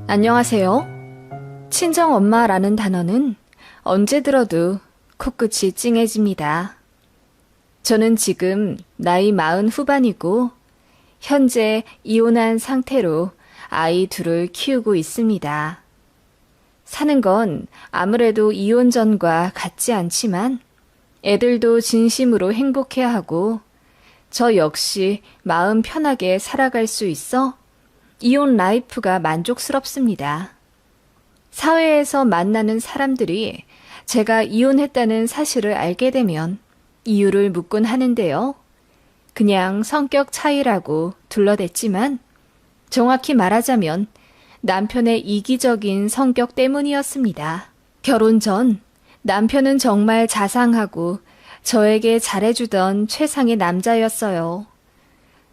안녕하세요. 친정엄마라는 단어는 언제 들어도 코끝이 찡해집니다. 저는 지금 나이 40 후반이고 현재 이혼한 상태로 아이 둘을 키우고 있습니다. 사는 건 아무래도 이혼 전과 같지 않지만 애들도 진심으로 행복해야 하고 저 역시 마음 편하게 살아갈 수 있어 이혼 라이프가 만족스럽습니다. 사회에서 만나는 사람들이 제가 이혼했다는 사실을 알게 되면 이유를 묻곤 하는데요. 그냥 성격 차이라고 둘러댔지만 정확히 말하자면 남편의 이기적인 성격 때문이었습니다. 결혼 전 남편은 정말 자상하고 저에게 잘해주던 최상의 남자였어요.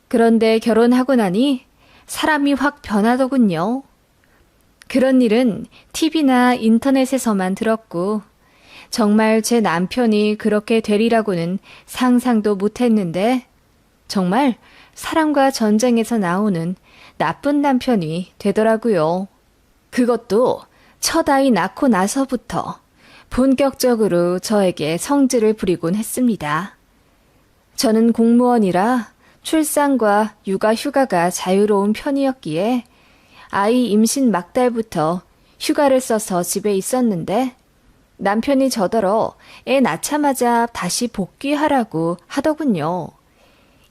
그런데 결혼하고 나니 사람이 확 변하더군요. 그런 일은 TV나 인터넷에서만 들었고 정말 제 남편이 그렇게 되리라고는 상상도 못했는데 정말 사랑과 전쟁에서 나오는 나쁜 남편이 되더라고요. 그것도 첫 아이 낳고 나서부터 본격적으로 저에게 성질을 부리곤 했습니다. 저는 공무원이라 출산과 육아 휴가가 자유로운 편이었기에 아이 임신 막달부터 휴가를 써서 집에 있었는데 남편이 저더러 애 낳자마자 다시 복귀하라고 하더군요.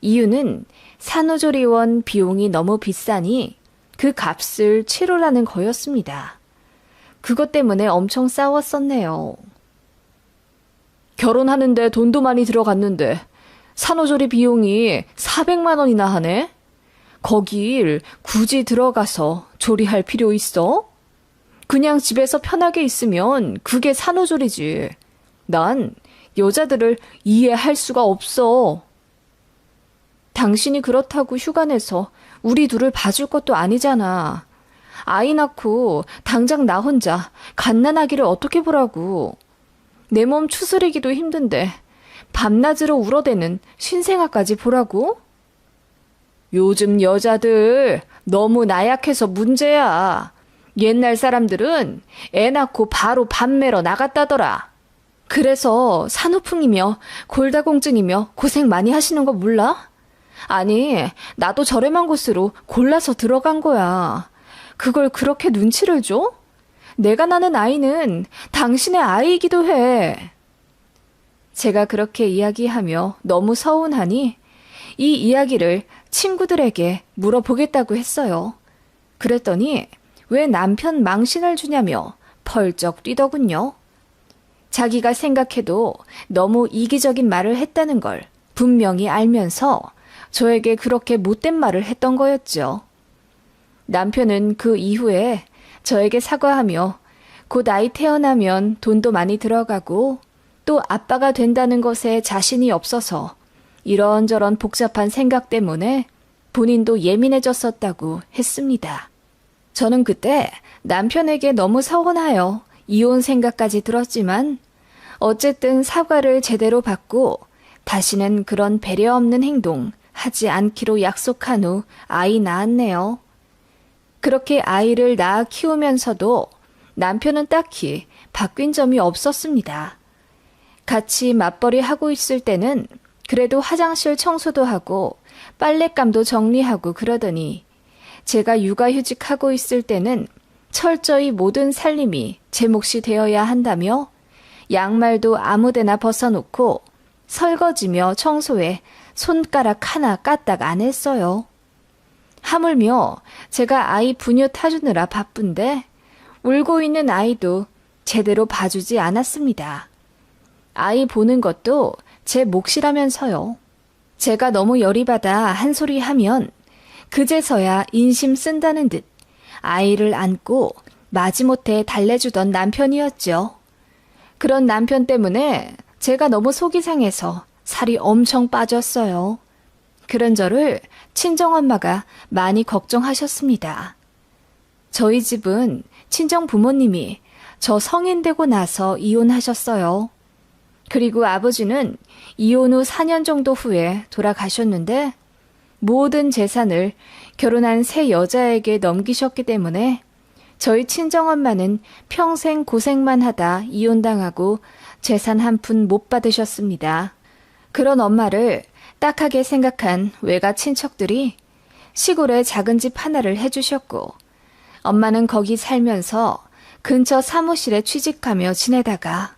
이유는 산후조리원 비용이 너무 비싸니 그 값을 치르라는 거였습니다. 그것 때문에 엄청 싸웠었네요. 결혼하는데 돈도 많이 들어갔는데 산후조리 비용이 400만 원이나 하네? 거길 굳이 들어가서 조리할 필요 있어? 그냥 집에서 편하게 있으면 그게 산후조리지. 난 여자들을 이해할 수가 없어. 당신이 그렇다고 휴가 내서 우리 둘을 봐줄 것도 아니잖아. 아이 낳고 당장 나 혼자 갓난아기를 어떻게 보라고. 내 몸 추스리기도 힘든데 밤낮으로 울어대는 신생아까지 보라고? 요즘 여자들 너무 나약해서 문제야. 옛날 사람들은 애 낳고 바로 밤매러 나갔다더라. 그래서 산후풍이며 골다공증이며 고생 많이 하시는 거 몰라? 아니, 나도 저렴한 곳으로 골라서 들어간 거야. 그걸 그렇게 눈치를 줘? 내가 낳는 아이는 당신의 아이이기도 해. 제가 그렇게 이야기하며 너무 서운하니 이 이야기를 친구들에게 물어보겠다고 했어요. 그랬더니 왜 남편 망신을 주냐며 펄쩍 뛰더군요. 자기가 생각해도 너무 이기적인 말을 했다는 걸 분명히 알면서 저에게 그렇게 못된 말을 했던 거였죠. 남편은 그 이후에 저에게 사과하며 곧 아이 태어나면 돈도 많이 들어가고 또 아빠가 된다는 것에 자신이 없어서 이런저런 복잡한 생각 때문에 본인도 예민해졌었다고 했습니다. 저는 그때 남편에게 너무 서운하여 이혼 생각까지 들었지만 어쨌든 사과를 제대로 받고 다시는 그런 배려 없는 행동 하지 않기로 약속한 후 아이 낳았네요. 그렇게 아이를 낳아 키우면서도 남편은 딱히 바뀐 점이 없었습니다. 같이 맞벌이 하고 있을 때는 그래도 화장실 청소도 하고 빨랫감도 정리하고 그러더니 제가 육아휴직하고 있을 때는 철저히 모든 살림이 제 몫이 되어야 한다며 양말도 아무데나 벗어놓고 설거지며 청소에 손가락 하나 까딱 안 했어요. 하물며 제가 아이 분유 타주느라 바쁜데 울고 있는 아이도 제대로 봐주지 않았습니다. 아이 보는 것도 제 몫이라면서요. 제가 너무 열이 받아 한 소리 하면 그제서야 인심 쓴다는 듯 아이를 안고 마지못해 달래주던 남편이었죠. 그런 남편 때문에 제가 너무 속이 상해서 살이 엄청 빠졌어요. 그런 저를 친정엄마가 많이 걱정하셨습니다. 저희 집은 친정 부모님이 저 성인 되고 나서 이혼하셨어요. 그리고 아버지는 이혼 후 4년 정도 후에 돌아가셨는데 모든 재산을 결혼한 새 여자에게 넘기셨기 때문에 저희 친정엄마는 평생 고생만 하다 이혼당하고 재산 한 푼 못 받으셨습니다. 그런 엄마를 딱하게 생각한 외가 친척들이 시골에 작은 집 하나를 해주셨고 엄마는 거기 살면서 근처 사무실에 취직하며 지내다가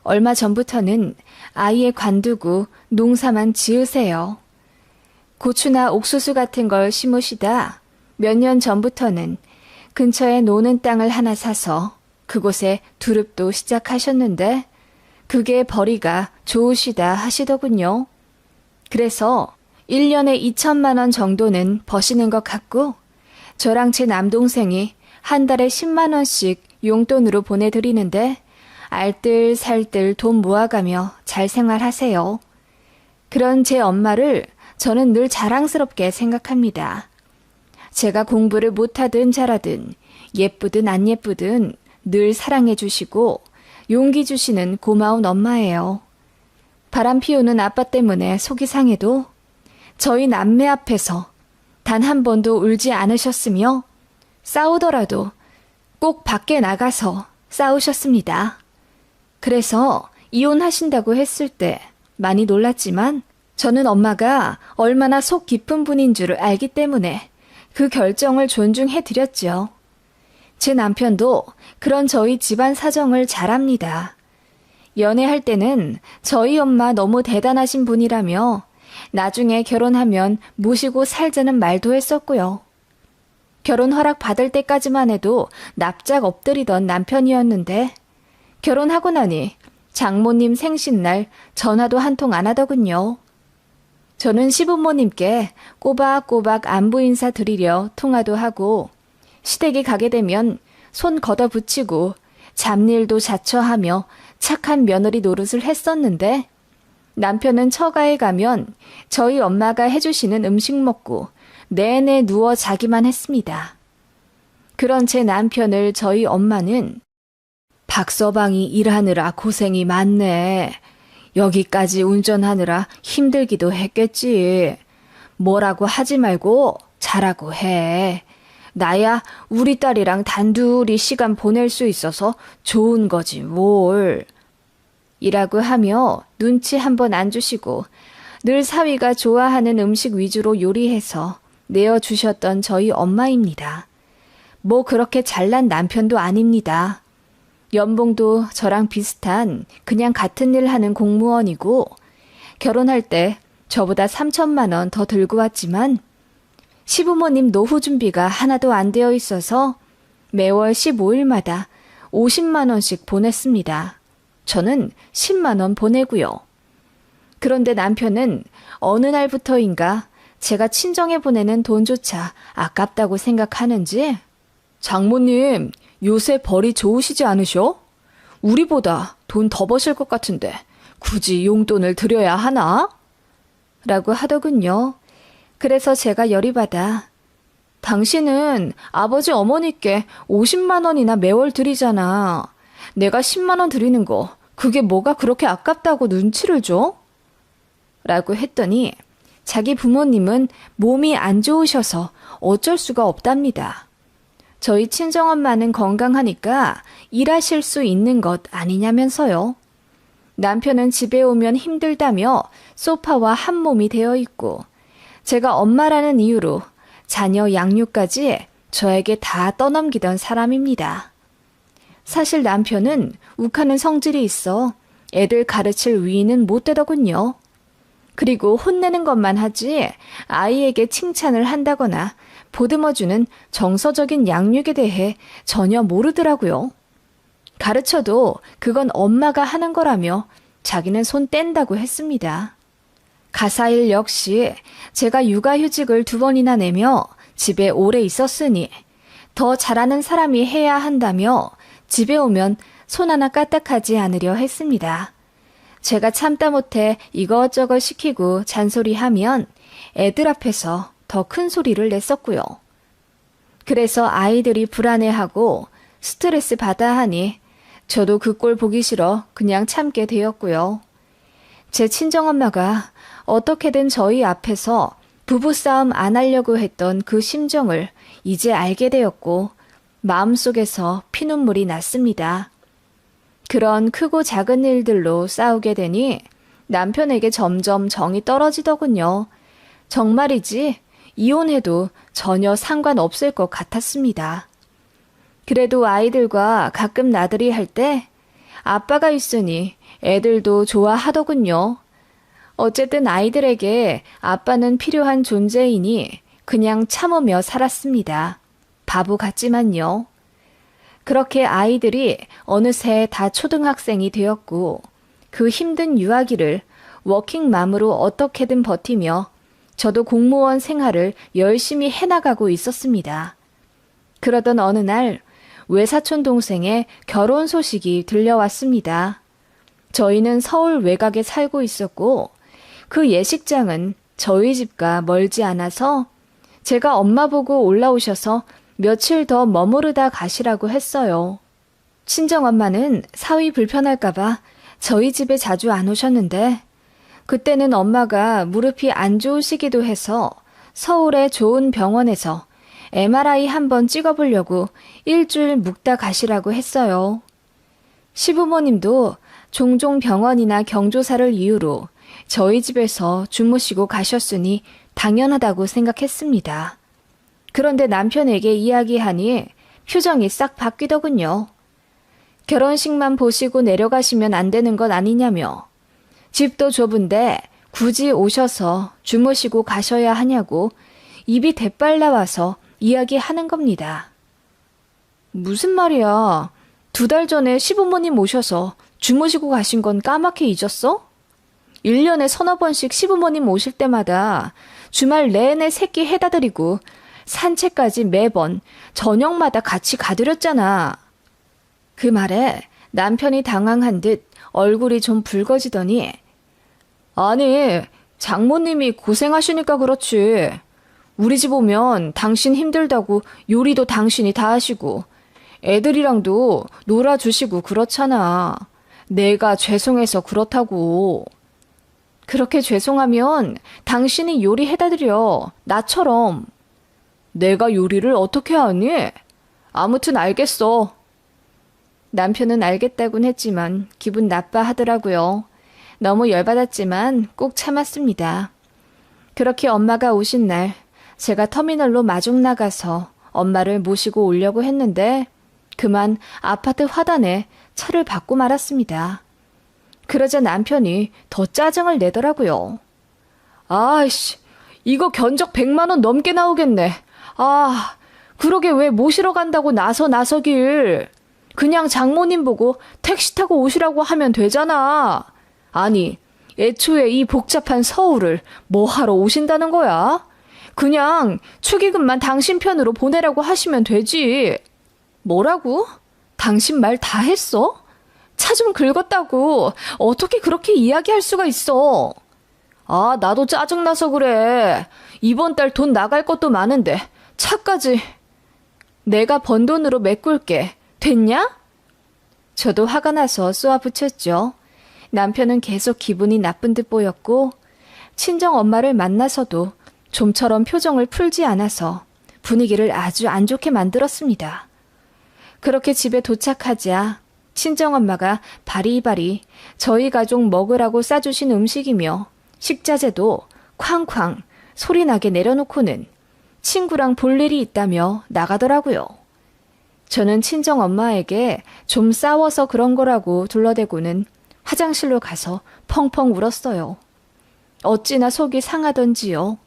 얼마 전부터는 아이에 관두고 농사만 지으세요. 고추나 옥수수 같은 걸 심으시다 몇 년 전부터는 근처에 노는 땅을 하나 사서 그곳에 두릅도 시작하셨는데 그게 벌이가 좋으시다 하시더군요. 그래서 1년에 2천만 원 정도는 버시는 것 같고 저랑 제 남동생이 한 달에 10만 원씩 용돈으로 보내드리는데 알뜰살뜰 돈 모아가며 잘 생활하세요. 그런 제 엄마를 저는 늘 자랑스럽게 생각합니다. 제가 공부를 못하든 잘하든 예쁘든 안 예쁘든 늘 사랑해 주시고 용기 주시는 고마운 엄마예요. 바람 피우는 아빠 때문에 속이 상해도 저희 남매 앞에서 단 한 번도 울지 않으셨으며 싸우더라도 꼭 밖에 나가서 싸우셨습니다. 그래서 이혼하신다고 했을 때 많이 놀랐지만 저는 엄마가 얼마나 속 깊은 분인 줄을 알기 때문에 그 결정을 존중해 드렸죠. 제 남편도 그런 저희 집안 사정을 잘 압니다. 연애할 때는 저희 엄마 너무 대단하신 분이라며 나중에 결혼하면 모시고 살자는 말도 했었고요. 결혼 허락 받을 때까지만 해도 납작 엎드리던 남편이었는데 결혼하고 나니 장모님 생신날 전화도 한 통 안 하더군요. 저는 시부모님께 꼬박꼬박 안부 인사 드리려 통화도 하고 시댁에 가게 되면 손 걷어붙이고 잡일도 자처하며 착한 며느리 노릇을 했었는데 남편은 처가에 가면 저희 엄마가 해주시는 음식 먹고 내내 누워 자기만 했습니다. 그런 제 남편을 저희 엄마는 박서방이 일하느라 고생이 많네. 여기까지 운전하느라 힘들기도 했겠지. 뭐라고 하지 말고 잘하고 해. 나야 우리 딸이랑 단둘이 시간 보낼 수 있어서 좋은 거지 뭘. 이라고 하며 눈치 한번 안 주시고 늘 사위가 좋아하는 음식 위주로 요리해서 내어주셨던 저희 엄마입니다. 뭐 그렇게 잘난 남편도 아닙니다. 연봉도 저랑 비슷한 그냥 같은 일 하는 공무원이고 결혼할 때 저보다 3천만 원 더 들고 왔지만 시부모님 노후 준비가 하나도 안 되어 있어서 매월 15일마다 50만 원씩 보냈습니다. 저는 10만 원 보내고요. 그런데 남편은 어느 날부터인가 제가 친정에 보내는 돈조차 아깝다고 생각하는지 장모님, 요새 벌이 좋으시지 않으셔? 우리보다 돈 더 버실 것 같은데 굳이 용돈을 드려야 하나? 라고 하더군요. 그래서 제가 열이 받아 당신은 아버지 어머니께 50만 원이나 매월 드리잖아. 내가 10만 원 드리는 거 그게 뭐가 그렇게 아깝다고 눈치를 줘? 라고 했더니 자기 부모님은 몸이 안 좋으셔서 어쩔 수가 없답니다. 저희 친정엄마는 건강하니까 일하실 수 있는 것 아니냐면서요. 남편은 집에 오면 힘들다며 소파와 한 몸이 되어 있고 제가 엄마라는 이유로 자녀 양육까지 저에게 다 떠넘기던 사람입니다. 사실 남편은 욱하는 성질이 있어 애들 가르칠 위인은 못 되더군요. 그리고 혼내는 것만 하지 아이에게 칭찬을 한다거나 보듬어주는 정서적인 양육에 대해 전혀 모르더라고요. 가르쳐도 그건 엄마가 하는 거라며 자기는 손 뗀다고 했습니다. 가사일 역시 제가 육아휴직을 2번이나 내며 집에 오래 있었으니 더 잘하는 사람이 해야 한다며 집에 오면 손 하나 까딱하지 않으려 했습니다. 제가 참다 못해 이것저것 시키고 잔소리하면 애들 앞에서 더 큰 소리를 냈었고요. 그래서 아이들이 불안해하고 스트레스 받아 하니 저도 그 꼴 보기 싫어 그냥 참게 되었고요. 제 친정엄마가 어떻게든 저희 앞에서 부부싸움 안 하려고 했던 그 심정을 이제 알게 되었고 마음속에서 피눈물이 났습니다. 그런 크고 작은 일들로 싸우게 되니 남편에게 점점 정이 떨어지더군요. 정말이지 이혼해도 전혀 상관없을 것 같았습니다. 그래도 아이들과 가끔 나들이 할 때 아빠가 있으니 애들도 좋아하더군요. 어쨌든 아이들에게 아빠는 필요한 존재이니 그냥 참으며 살았습니다. 바보 같지만요. 그렇게 아이들이 어느새 다 초등학생이 되었고 그 힘든 유아기를 워킹맘으로 어떻게든 버티며 저도 공무원 생활을 열심히 해나가고 있었습니다. 그러던 어느 날 외사촌 동생의 결혼 소식이 들려왔습니다. 저희는 서울 외곽에 살고 있었고 그 예식장은 저희 집과 멀지 않아서 제가 엄마 보고 올라오셔서 며칠 더 머무르다 가시라고 했어요. 친정엄마는 사위 불편할까봐 저희 집에 자주 안 오셨는데 그때는 엄마가 무릎이 안 좋으시기도 해서 서울의 좋은 병원에서 MRI 한번 찍어보려고 일주일 묵다 가시라고 했어요. 시부모님도 종종 병원이나 경조사를 이유로 저희 집에서 주무시고 가셨으니 당연하다고 생각했습니다. 그런데 남편에게 이야기하니 표정이 싹 바뀌더군요. 결혼식만 보시고 내려가시면 안 되는 것 아니냐며 집도 좁은데 굳이 오셔서 주무시고 가셔야 하냐고 입이 대빨 나와서 이야기하는 겁니다. 무슨 말이야? 2달 전에 시부모님 오셔서 주무시고 가신 건 까맣게 잊었어? 1년에 서너 번씩 시부모님 오실 때마다 주말 내내 새끼 해다 드리고 산책까지 매번 저녁마다 같이 가드렸잖아. 그 말에 남편이 당황한 듯 얼굴이 좀 붉어지더니 아니, 장모님이 고생하시니까 그렇지. 우리 집 오면 당신 힘들다고 요리도 당신이 다 하시고 애들이랑도 놀아주시고 그렇잖아. 내가 죄송해서 그렇다고. 그렇게 죄송하면 당신이 요리해다 드려. 나처럼. 내가 요리를 어떻게 하니? 아무튼 알겠어. 남편은 알겠다곤 했지만 기분 나빠하더라고요. 너무 열받았지만 꼭 참았습니다. 그렇게 엄마가 오신 날 제가 터미널로 마중 나가서 엄마를 모시고 오려고 했는데 그만 아파트 화단에 차를 받고 말았습니다. 그러자 남편이 더 짜증을 내더라고요. 아이씨, 이거 견적 100만 원 넘게 나오겠네. 아, 그러게 왜 모시러 간다고 나서길. 그냥 장모님 보고 택시 타고 오시라고 하면 되잖아. 아니, 애초에 이 복잡한 서울을 뭐 하러 오신다는 거야? 그냥 축의금만 당신 편으로 보내라고 하시면 되지. 뭐라고? 당신 말 다 했어? 차 좀 긁었다고 어떻게 그렇게 이야기할 수가 있어? 아, 나도 짜증나서 그래. 이번 달 돈 나갈 것도 많은데 차까지. 내가 번 돈으로 메꿀게. 됐냐? 저도 화가 나서 쏘아붙였죠. 남편은 계속 기분이 나쁜 듯 보였고 친정 엄마를 만나서도 좀처럼 표정을 풀지 않아서 분위기를 아주 안 좋게 만들었습니다. 그렇게 집에 도착하자 친정엄마가 바리바리 저희 가족 먹으라고 싸주신 음식이며 식자재도 쾅쾅 소리나게 내려놓고는 친구랑 볼 일이 있다며 나가더라고요. 저는 친정엄마에게 좀 싸워서 그런 거라고 둘러대고는 화장실로 가서 펑펑 울었어요. 어찌나 속이 상하던지요.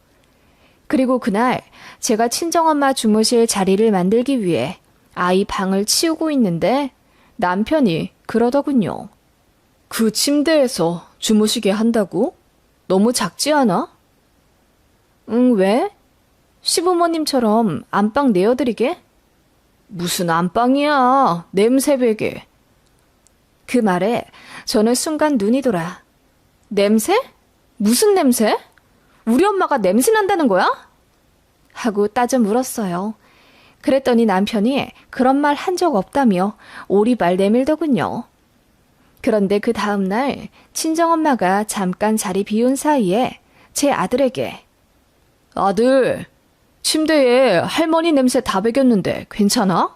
그리고 그날 제가 친정엄마 주무실 자리를 만들기 위해 아이 방을 치우고 있는데 남편이 그러더군요. 그 침대에서 주무시게 한다고? 너무 작지 않아? 응, 왜? 시부모님처럼 안방 내어드리게? 무슨 안방이야. 냄새배게. 그 말에 저는 순간 눈이 돌아. 냄새? 무슨 냄새? 우리 엄마가 냄새 난다는 거야? 하고 따져 물었어요. 그랬더니 남편이 그런 말 한 적 없다며 오리발 내밀더군요. 그런데 그 다음날 친정엄마가 잠깐 자리 비운 사이에 제 아들에게 아들, 침대에 할머니 냄새 다 배겼는데 괜찮아?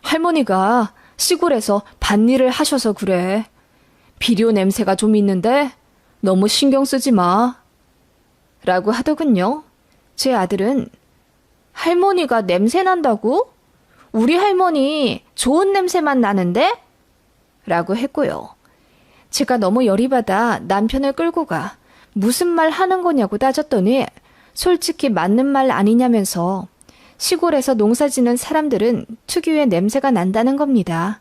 할머니가 시골에서 밭일을 하셔서 그래. 비료 냄새가 좀 있는데 너무 신경 쓰지 마. 라고 하더군요. 제 아들은 할머니가 냄새 난다고? 우리 할머니 좋은 냄새만 나는데? 라고 했고요. 제가 너무 열이 받아 남편을 끌고 가 무슨 말 하는 거냐고 따졌더니 솔직히 맞는 말 아니냐면서 시골에서 농사 지는 사람들은 특유의 냄새가 난다는 겁니다.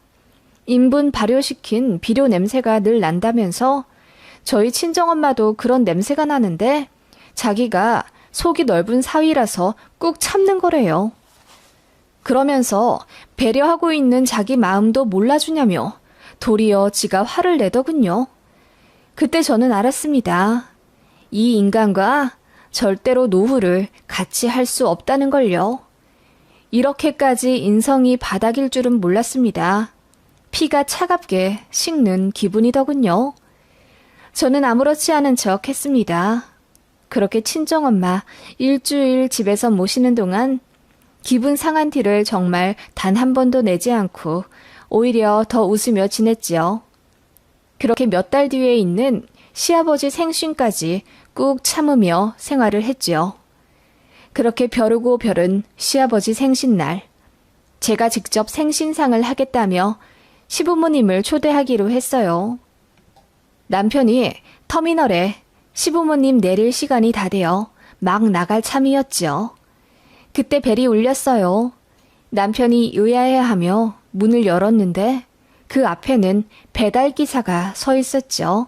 인분 발효시킨 비료 냄새가 늘 난다면서 저희 친정엄마도 그런 냄새가 나는데 자기가 속이 넓은 사위라서 꾹 참는 거래요. 그러면서 배려하고 있는 자기 마음도 몰라주냐며 도리어 지가 화를 내더군요. 그때 저는 알았습니다. 이 인간과 절대로 노후를 같이 할 수 없다는 걸요. 이렇게까지 인성이 바닥일 줄은 몰랐습니다. 피가 차갑게 식는 기분이더군요. 저는 아무렇지 않은 척 했습니다. 그렇게 친정엄마 일주일 집에서 모시는 동안 기분 상한 티를 정말 단 한 번도 내지 않고 오히려 더 웃으며 지냈지요. 그렇게 몇 달 뒤에 있는 시아버지 생신까지 꾹 참으며 생활을 했지요. 그렇게 벼르고 벼른 시아버지 생신날, 제가 직접 생신상을 하겠다며 시부모님을 초대하기로 했어요. 남편이 터미널에 시부모님 내릴 시간이 다 되어 막 나갈 참이었지요. 그때 벨이 울렸어요. 남편이 의아해하며 문을 열었는데 그 앞에는 배달기사가 서 있었죠.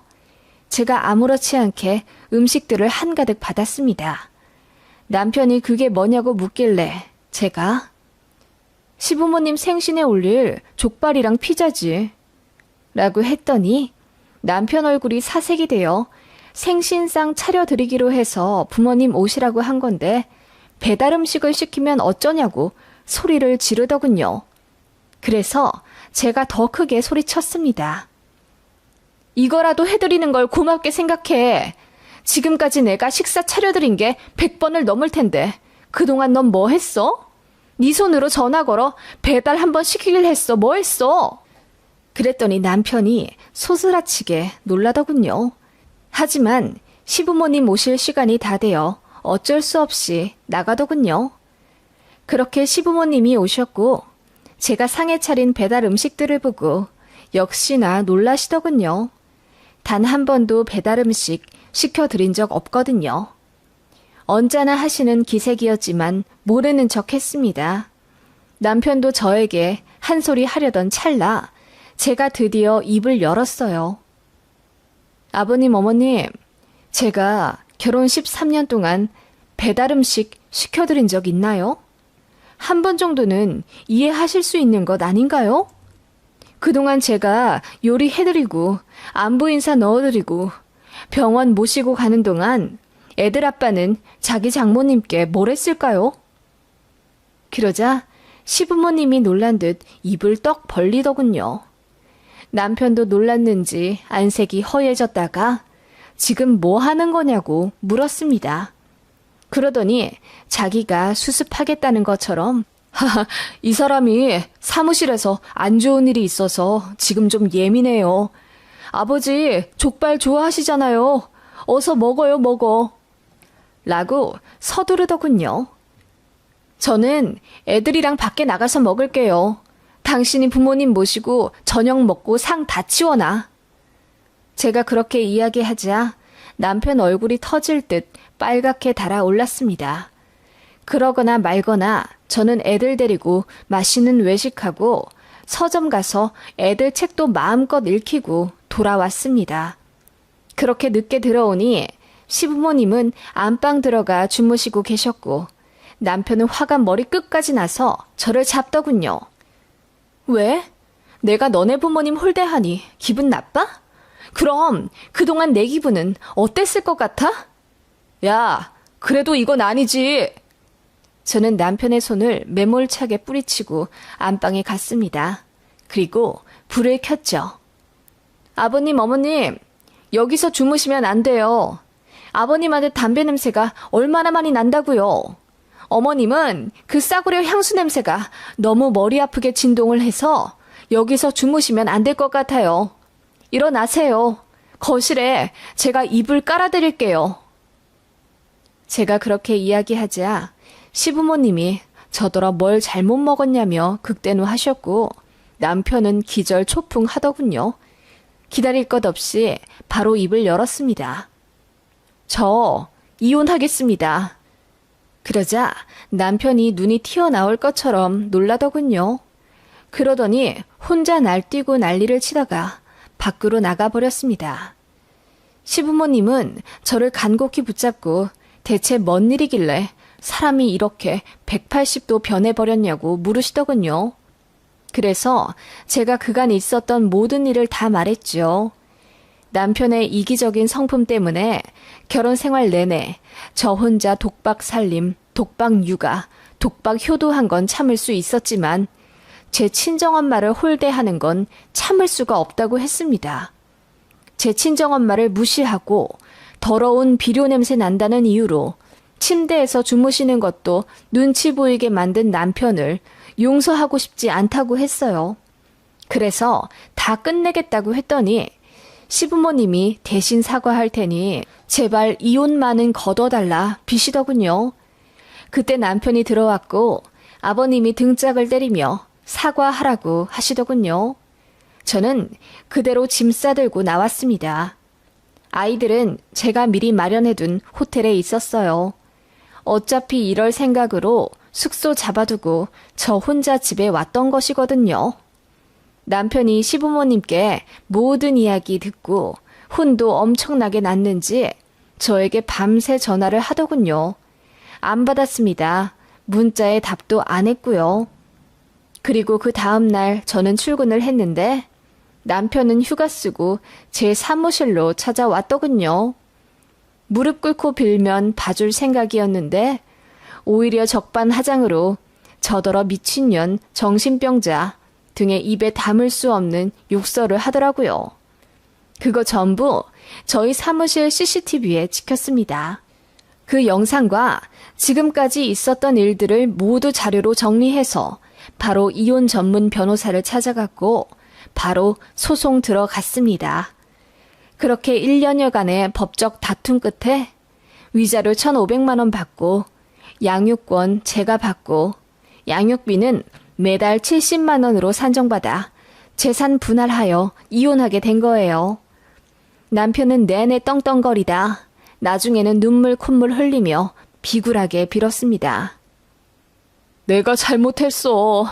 제가 아무렇지 않게 음식들을 한가득 받았습니다. 남편이 그게 뭐냐고 묻길래 제가 시부모님 생신에 올릴 족발이랑 피자지 라고 했더니 남편 얼굴이 사색이 되어 생신상 차려드리기로 해서 부모님 오시라고 한 건데 배달 음식을 시키면 어쩌냐고 소리를 지르더군요. 그래서 제가 더 크게 소리쳤습니다. 이거라도 해드리는 걸 고맙게 생각해. 지금까지 내가 식사 차려드린 게 100번을 넘을 텐데 그동안 넌 뭐 했어? 네 손으로 전화 걸어 배달 한번 시키길 했어. 뭐 했어? 그랬더니 남편이 소스라치게 놀라더군요. 하지만 시부모님 오실 시간이 다 되어 어쩔 수 없이 나가더군요. 그렇게 시부모님이 오셨고 제가 상에 차린 배달 음식들을 보고 역시나 놀라시더군요. 단 한 번도 배달 음식 시켜드린 적 없거든요. 언짢아 하시는 기색이었지만 모르는 척 했습니다. 남편도 저에게 한 소리 하려던 찰나 제가 드디어 입을 열었어요. 아버님, 어머님, 제가 결혼 13년 동안 배달 음식 시켜드린 적 있나요? 한 번 정도는 이해하실 수 있는 것 아닌가요? 그동안 제가 요리해드리고 안부 인사 넣어드리고 병원 모시고 가는 동안 애들 아빠는 자기 장모님께 뭘 했을까요? 그러자 시부모님이 놀란 듯 입을 떡 벌리더군요. 남편도 놀랐는지 안색이 허해졌다가 지금 뭐 하는 거냐고 물었습니다. 그러더니 자기가 수습하겠다는 것처럼 하하, 이 사람이 사무실에서 안 좋은 일이 있어서 지금 좀 예민해요. 아버지 족발 좋아하시잖아요. 어서 먹어요, 먹어. 라고 서두르더군요. 저는 애들이랑 밖에 나가서 먹을게요. 당신이 부모님 모시고 저녁 먹고 상 다 치워놔. 제가 그렇게 이야기하자 남편 얼굴이 터질 듯 빨갛게 달아올랐습니다. 그러거나 말거나 저는 애들 데리고 맛있는 외식하고 서점 가서 애들 책도 마음껏 읽히고 돌아왔습니다. 그렇게 늦게 들어오니 시부모님은 안방 들어가 주무시고 계셨고 남편은 화가 머리 끝까지 나서 저를 잡더군요. 왜? 내가 너네 부모님 홀대하니 기분 나빠? 그럼 그동안 내 기분은 어땠을 것 같아? 야, 그래도 이건 아니지. 저는 남편의 손을 매몰차게 뿌리치고 안방에 갔습니다. 그리고 불을 켰죠. 아버님, 어머님, 여기서 주무시면 안 돼요. 아버님한테 담배 냄새가 얼마나 많이 난다고요. 어머님은 그 싸구려 향수 냄새가 너무 머리 아프게 진동을 해서 여기서 주무시면 안 될 것 같아요. 일어나세요. 거실에 제가 이불 깔아드릴게요. 제가 그렇게 이야기하자 시부모님이 저더러 뭘 잘못 먹었냐며 극대노하셨고 남편은 기절초풍하더군요. 기다릴 것 없이 바로 입을 열었습니다. 저 이혼하겠습니다. 그러자 남편이 눈이 튀어나올 것처럼 놀라더군요. 그러더니 혼자 날뛰고 난리를 치다가 밖으로 나가버렸습니다. 시부모님은 저를 간곡히 붙잡고 대체 뭔 일이길래 사람이 이렇게 180도 변해버렸냐고 물으시더군요. 그래서 제가 그간 있었던 모든 일을 다 말했죠. 남편의 이기적인 성품 때문에 결혼 생활 내내 저 혼자 독박 살림, 독박 육아, 독박 효도한 건 참을 수 있었지만 제 친정엄마를 홀대하는 건 참을 수가 없다고 했습니다. 제 친정엄마를 무시하고 더러운 비료 냄새 난다는 이유로 침대에서 주무시는 것도 눈치 보이게 만든 남편을 용서하고 싶지 않다고 했어요. 그래서 다 끝내겠다고 했더니 시부모님이 대신 사과할 테니 제발 이혼만은 거둬달라 비시더군요. 그때 남편이 들어왔고 아버님이 등짝을 때리며 사과하라고 하시더군요. 저는 그대로 짐 싸들고 나왔습니다. 아이들은 제가 미리 마련해둔 호텔에 있었어요. 어차피 이럴 생각으로 숙소 잡아두고 저 혼자 집에 왔던 것이거든요. 남편이 시부모님께 모든 이야기 듣고 혼도 엄청나게 났는지 저에게 밤새 전화를 하더군요. 안 받았습니다. 문자에 답도 안 했고요. 그리고 그 다음 날 저는 출근을 했는데 남편은 휴가 쓰고 제 사무실로 찾아왔더군요. 무릎 꿇고 빌면 봐줄 생각이었는데 오히려 적반하장으로 저더러 미친년, 정신병자 등의 입에 담을 수 없는 욕설을 하더라고요. 그거 전부 저희 사무실 CCTV에 찍혔습니다. 그 영상과 지금까지 있었던 일들을 모두 자료로 정리해서 바로 이혼 전문 변호사를 찾아갔고 바로 소송 들어갔습니다. 그렇게 1년여간의 법적 다툼 끝에 위자료 1,500만 원 받고 양육권 제가 받고 양육비는 매달 70만 원으로 산정받아 재산 분할하여 이혼하게 된 거예요. 남편은 내내 떵떵거리다 나중에는 눈물 콧물 흘리며 비굴하게 빌었습니다. 내가 잘못했어.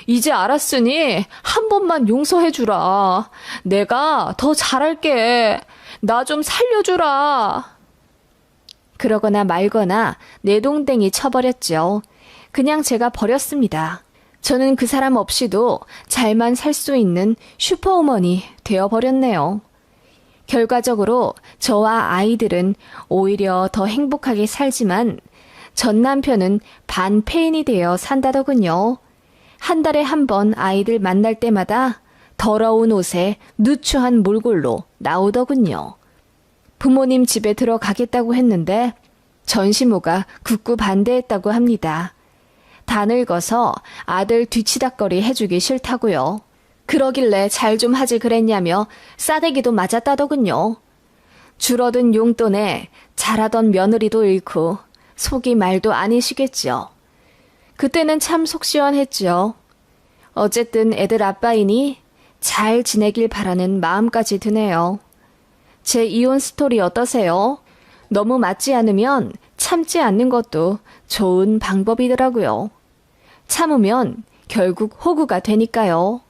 이제 알았으니 한 번만 용서해주라. 내가 더 잘할게. 나 좀 살려주라. 그러거나 말거나 내동댕이 쳐버렸죠. 그냥 제가 버렸습니다. 저는 그 사람 없이도 잘만 살 수 있는 슈퍼우먼이 되어버렸네요. 결과적으로 저와 아이들은 오히려 더 행복하게 살지만 전 남편은 반폐인이 되어 산다더군요. 한 달에 한 번 아이들 만날 때마다 더러운 옷에 누추한 몰골로 나오더군요. 부모님 집에 들어가겠다고 했는데 전시모가 굳고 반대했다고 합니다. 다 늙어서 아들 뒤치다꺼리 해주기 싫다고요. 그러길래 잘 좀 하지 그랬냐며 싸대기도 맞았다더군요. 줄어든 용돈에 잘하던 며느리도 잃고 속이 말도 아니시겠죠. 그때는 참 속 시원했죠. 어쨌든 애들 아빠이니 잘 지내길 바라는 마음까지 드네요. 제 이혼 스토리 어떠세요? 너무 맞지 않으면 참지 않는 것도 좋은 방법이더라고요. 참으면 결국 호구가 되니까요.